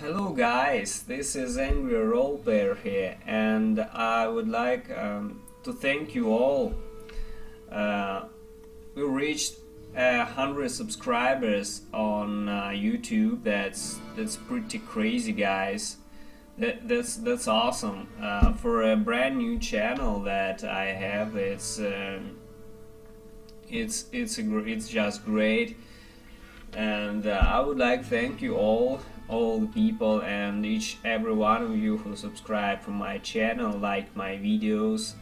Hello guys, this is Angry Roleplayer here, and I would like to thank you all. Uh, we reached 100 subscribers on YouTube. That's pretty crazy, guys. That's awesome for a brand new channel that I have. It's just great, and I would like to thank you all the people and every one of you who subscribe to my channel, like my videos,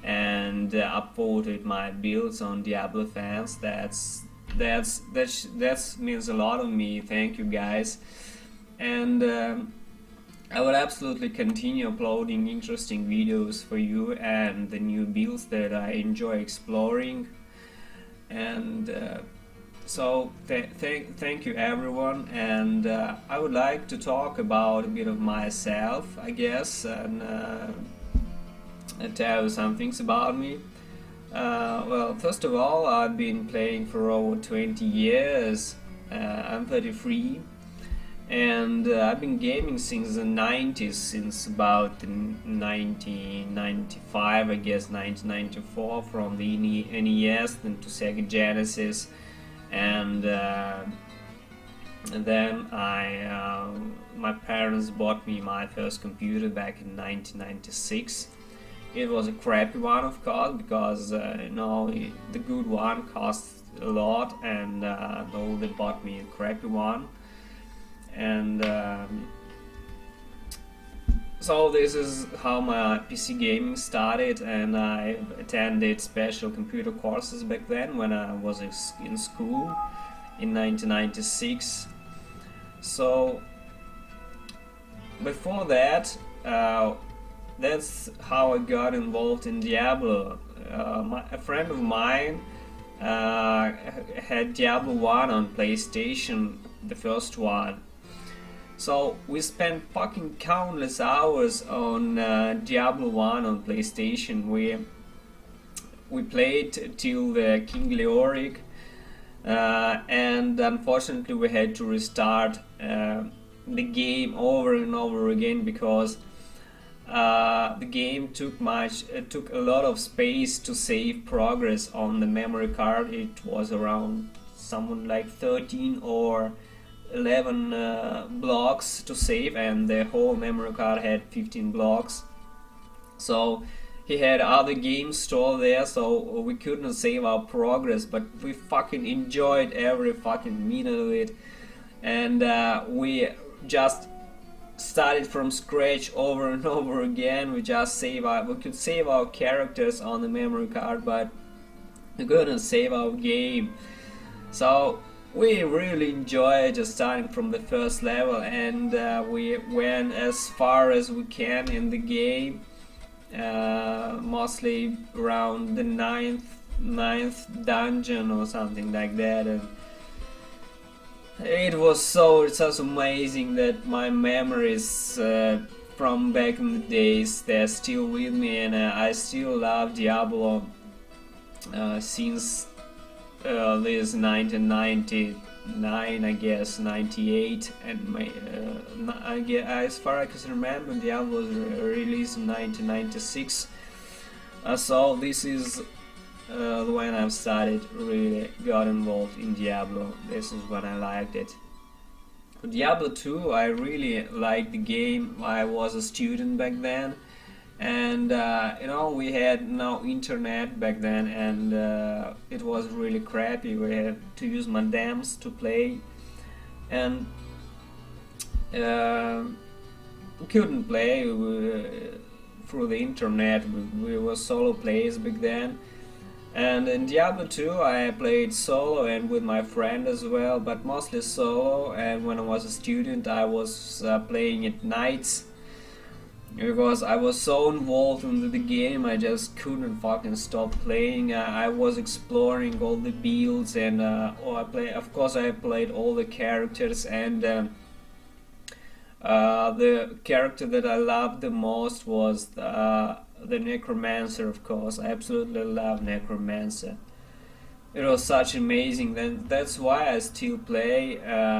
and upvoted my builds on Diablo fans. That means a lot of me. Thank you guys, and I will absolutely continue uploading interesting videos for you and the new builds that I enjoy exploring. And thank you everyone, and I would like to talk about a bit of myself, I guess, and tell you some things about me. Well, first of all, I've been playing for over 20 years. I'm 33, and I've been gaming since the 90s, since about 1995, I guess 1994, from the NES then to Sega Genesis. And then my parents bought me my first computer back in 1996. It was a crappy one, of course, because the good one cost a lot, and so they bought me a crappy one. And so this is how my PC gaming started, and I attended special computer courses back then when I was in school in 1996. So before that, that's how I got involved in Diablo. A friend of mine had Diablo 1 on PlayStation, the first one. So we spent fucking countless hours on Diablo 1 on PlayStation. We played till the King Leoric, and unfortunately we had to restart the game over and over again because the game took a lot of space to save progress on the memory card. It was around something like 13 or 11 blocks to save, and the whole memory card had 15 blocks. So he had other games stored there, so we couldn't save our progress, but we fucking enjoyed every fucking minute of it. And we just started from scratch over and over again. We could save our characters on the memory card, but we couldn't save our game. So we really enjoyed just starting from the first level, and we went as far as we can in the game, mostly around the ninth dungeon or something like that. And it was such amazing that my memories from back in the days, they're still with me, and I still love Diablo since this 1999, I guess 98, and as far as I can remember, Diablo was released in 1996. So this is when I've started really got involved in Diablo. This is when I liked it. Diablo 2, I really liked the game. I was a student back then, and we had no internet back then, and it was really crappy. We had to use modems to play, and we couldn't play through the internet. We were solo players back then. And in Diablo 2 I played solo and with my friend as well, but mostly solo. And when I was a student I was playing at nights, because I was so involved into the game I just couldn't fucking stop playing. I was exploring all the builds, and of course I played all the characters, and the character that I loved the most was the Necromancer, of course. I absolutely love Necromancer. It was such amazing. Then that's why I still play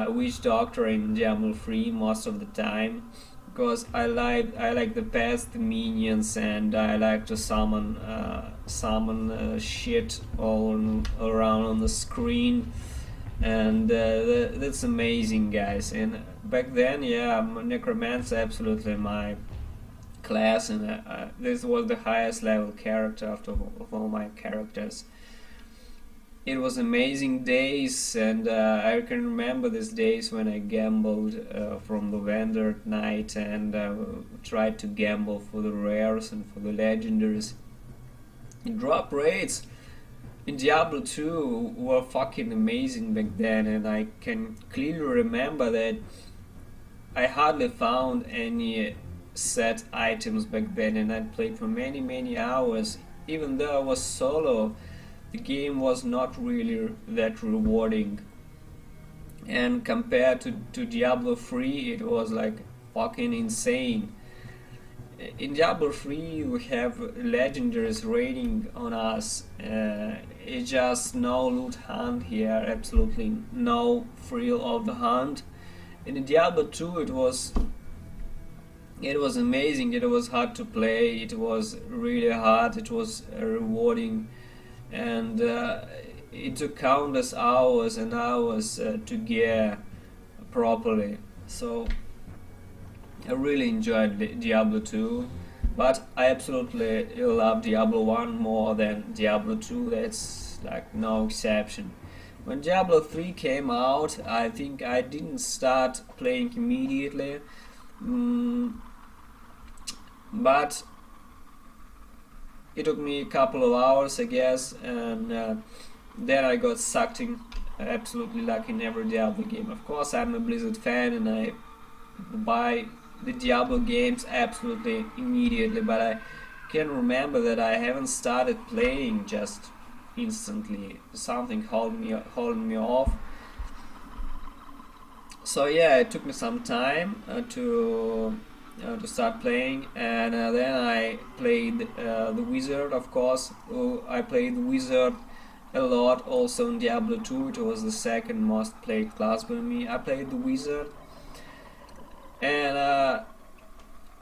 Witch Doctor in Diablo 3 most of the time, because I like the pets, the minions, and I like to summon shit around on the screen, and that's amazing, guys. And back then, yeah, Necromancer absolutely my class, and this was the highest level character of all my characters. It was amazing days, and I can remember these days when I gambled from the vendor at night and tried to gamble for the rares and for the legendaries. The drop rates in Diablo 2 were fucking amazing back then, and I can clearly remember that I hardly found any set items back then, and I played for many hours. Even though I was solo, the game was not really that rewarding, and compared to Diablo 3 it was like fucking insane. In Diablo 3 we have legendaries raining on us. It's just no loot hunt here, absolutely no thrill of the hunt. In Diablo 2 it was amazing. It was hard to play, it was really hard, it was rewarding, and it took countless hours and hours to gear properly. So I really enjoyed Diablo 2, but I absolutely love Diablo 1 more than Diablo 2. That's like no exception. When Diablo 3 came out, I think I didn't start playing immediately, mm, but it took me a couple of hours, I guess, and then I got sucked in absolutely like in every Diablo game. Of course, I'm a Blizzard fan and I buy the Diablo games absolutely immediately, but I can remember that I haven't started playing just instantly. Something holding me off. So yeah, it took me some time to start playing, and then I played the Wizard, of course. I played the Wizard a lot also in Diablo 2. It was the second most played class by me. I played the Wizard, and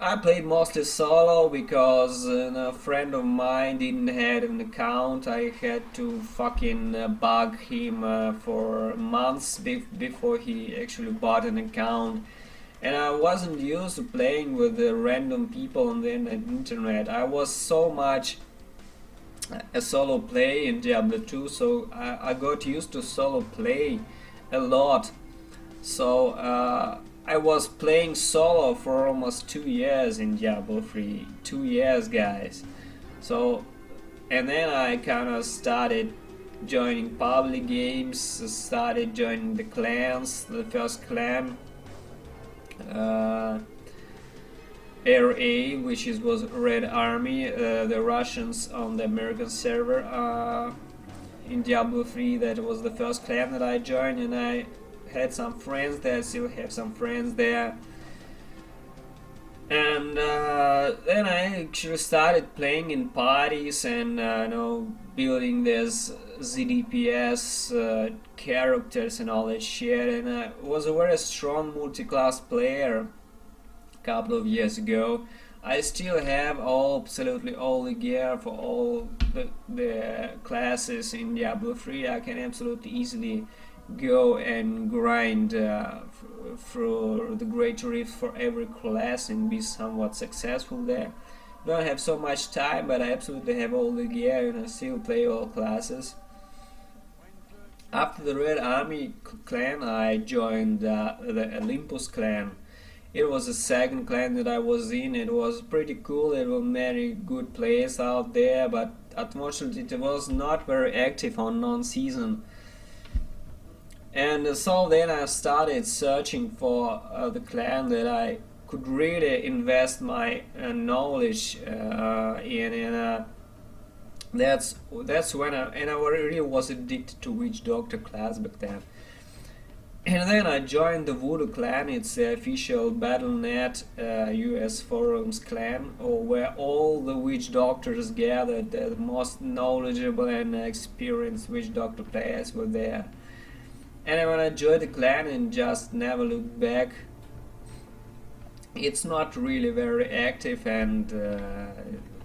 I played mostly solo because a friend of mine didn't have an account. I had to fucking bug him for months before he actually bought an account. And I wasn't used to playing with random people on the internet. I was so much a solo play in Diablo 2, so I got used to solo play a lot. So I was playing solo for almost 2 years in Diablo 3. 2 years, guys. So, and then I kind of started joining public games, started joining the clans. The first clan, RA, which was Red Army, the Russians on the American server in Diablo 3. That was the first clan that I joined, and I had some friends there, still have some friends there. And then I actually started playing in parties and building this ZDPS characters and all that shit, and I was a very strong multi-class player a couple of years ago. I still have absolutely all the gear for all the classes in Diablo 3. I can absolutely easily go and grind through the Great Rift for every class and be somewhat successful there. Don't have so much time, but I absolutely have all the gear and I still play all classes. After the Red Army clan, I joined the Olympus clan. It was the second clan that I was in. It was pretty cool. There were many good players out there, but unfortunately it was not very active on non-season. And so then I started searching for the clan that I could really invest my knowledge in, and that's when I really was addicted to Witch Doctor class back then. And then I joined the Voodoo clan. It's the official Battle.net US forums clan, or where all the witch doctors gathered. The most knowledgeable and experienced witch doctor players were there. And when I joined the clan and just never looked back, it's not really very active, and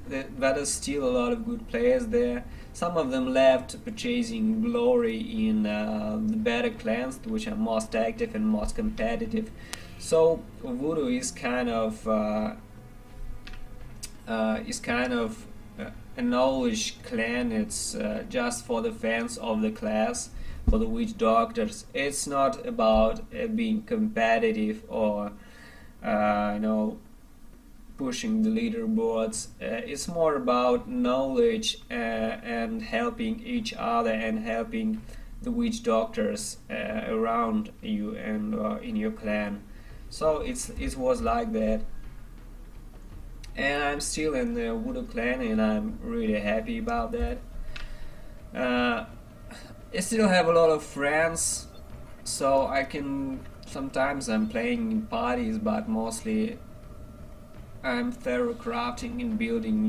there is still a lot of good players there. Some of them left purchasing glory in the better clans, which are most active and most competitive. So Voodoo is kind of a knowledge clan. It's just for the fans of the class, for the witch doctors. It's not about being competitive or pushing the leaderboards. It's more about knowledge and helping each other and helping the witch doctors around you and in your clan. So it was like that. And I'm still in the Voodoo clan, and I'm really happy about that. I still have a lot of friends, so I can sometimes I'm playing in parties, but mostly I'm thorough crafting and building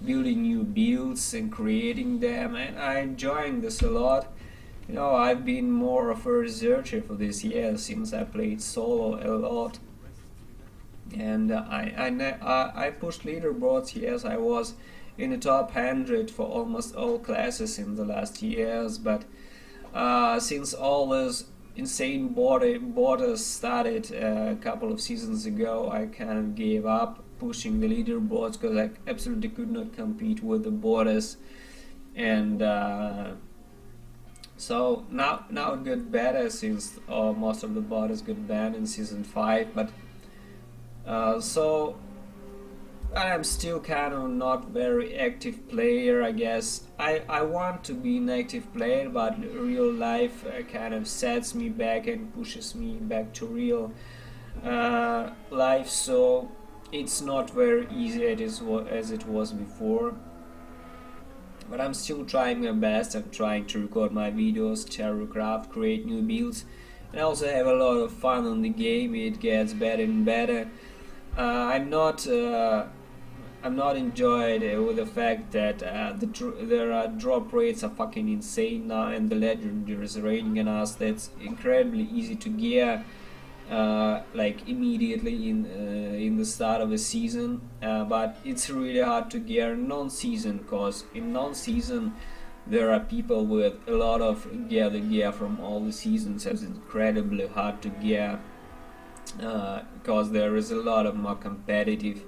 new builds and creating them, and I'm enjoying this a lot. I've been more of a researcher for this year since I played solo a lot, and I pushed leaderboards. Yes, I was in the top 100 for almost all classes in the last years, but since all those insane borders started a couple of seasons ago, I kind of gave up pushing the leaderboards because I absolutely could not compete with the borders. And so now it got better since most of the borders got banned in season 5, but so I'm still kind of not very active player, I guess. I want to be an active player, but real life kind of sets me back and pushes me back to real life, so it's not very easy as it was before. But I'm still trying my best. I'm trying to record my videos, craft, create new builds, and I also have a lot of fun on the game. It gets better and better. I'm not enjoyed with the fact that their drop rates are fucking insane now, and the legendary is raining on us. That's incredibly easy to gear like immediately in the start of a season, but it's really hard to gear non-season, because in non-season there are people with a lot of gear from all the seasons. So it's incredibly hard to gear because there is a lot of more competitive,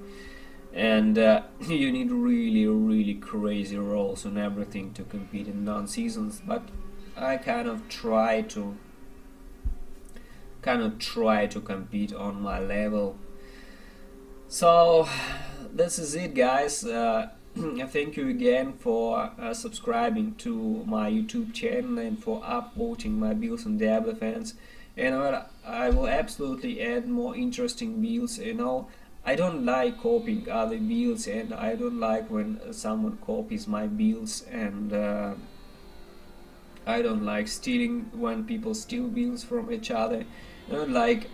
and you need really crazy rolls and everything to compete in non-seasons. But I kind of try to compete on my level. So this is it, guys. Thank you again for subscribing to my YouTube channel and for upvoting my builds on Diablo fans. I will absolutely add more interesting builds. I don't like copying other builds, and I don't like when someone copies my builds, and I don't like stealing when people steal builds from each other. I don't like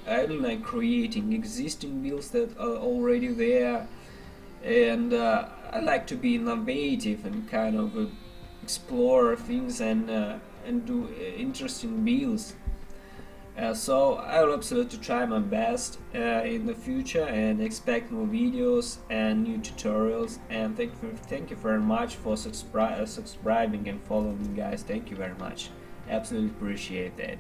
creating existing builds that are already there, and I like to be innovative and kind of explore things and do interesting builds. So I will absolutely try my best in the future, and expect more videos and new tutorials. And thank you very much for subscribing and following, guys. Thank you very much. Absolutely appreciate that.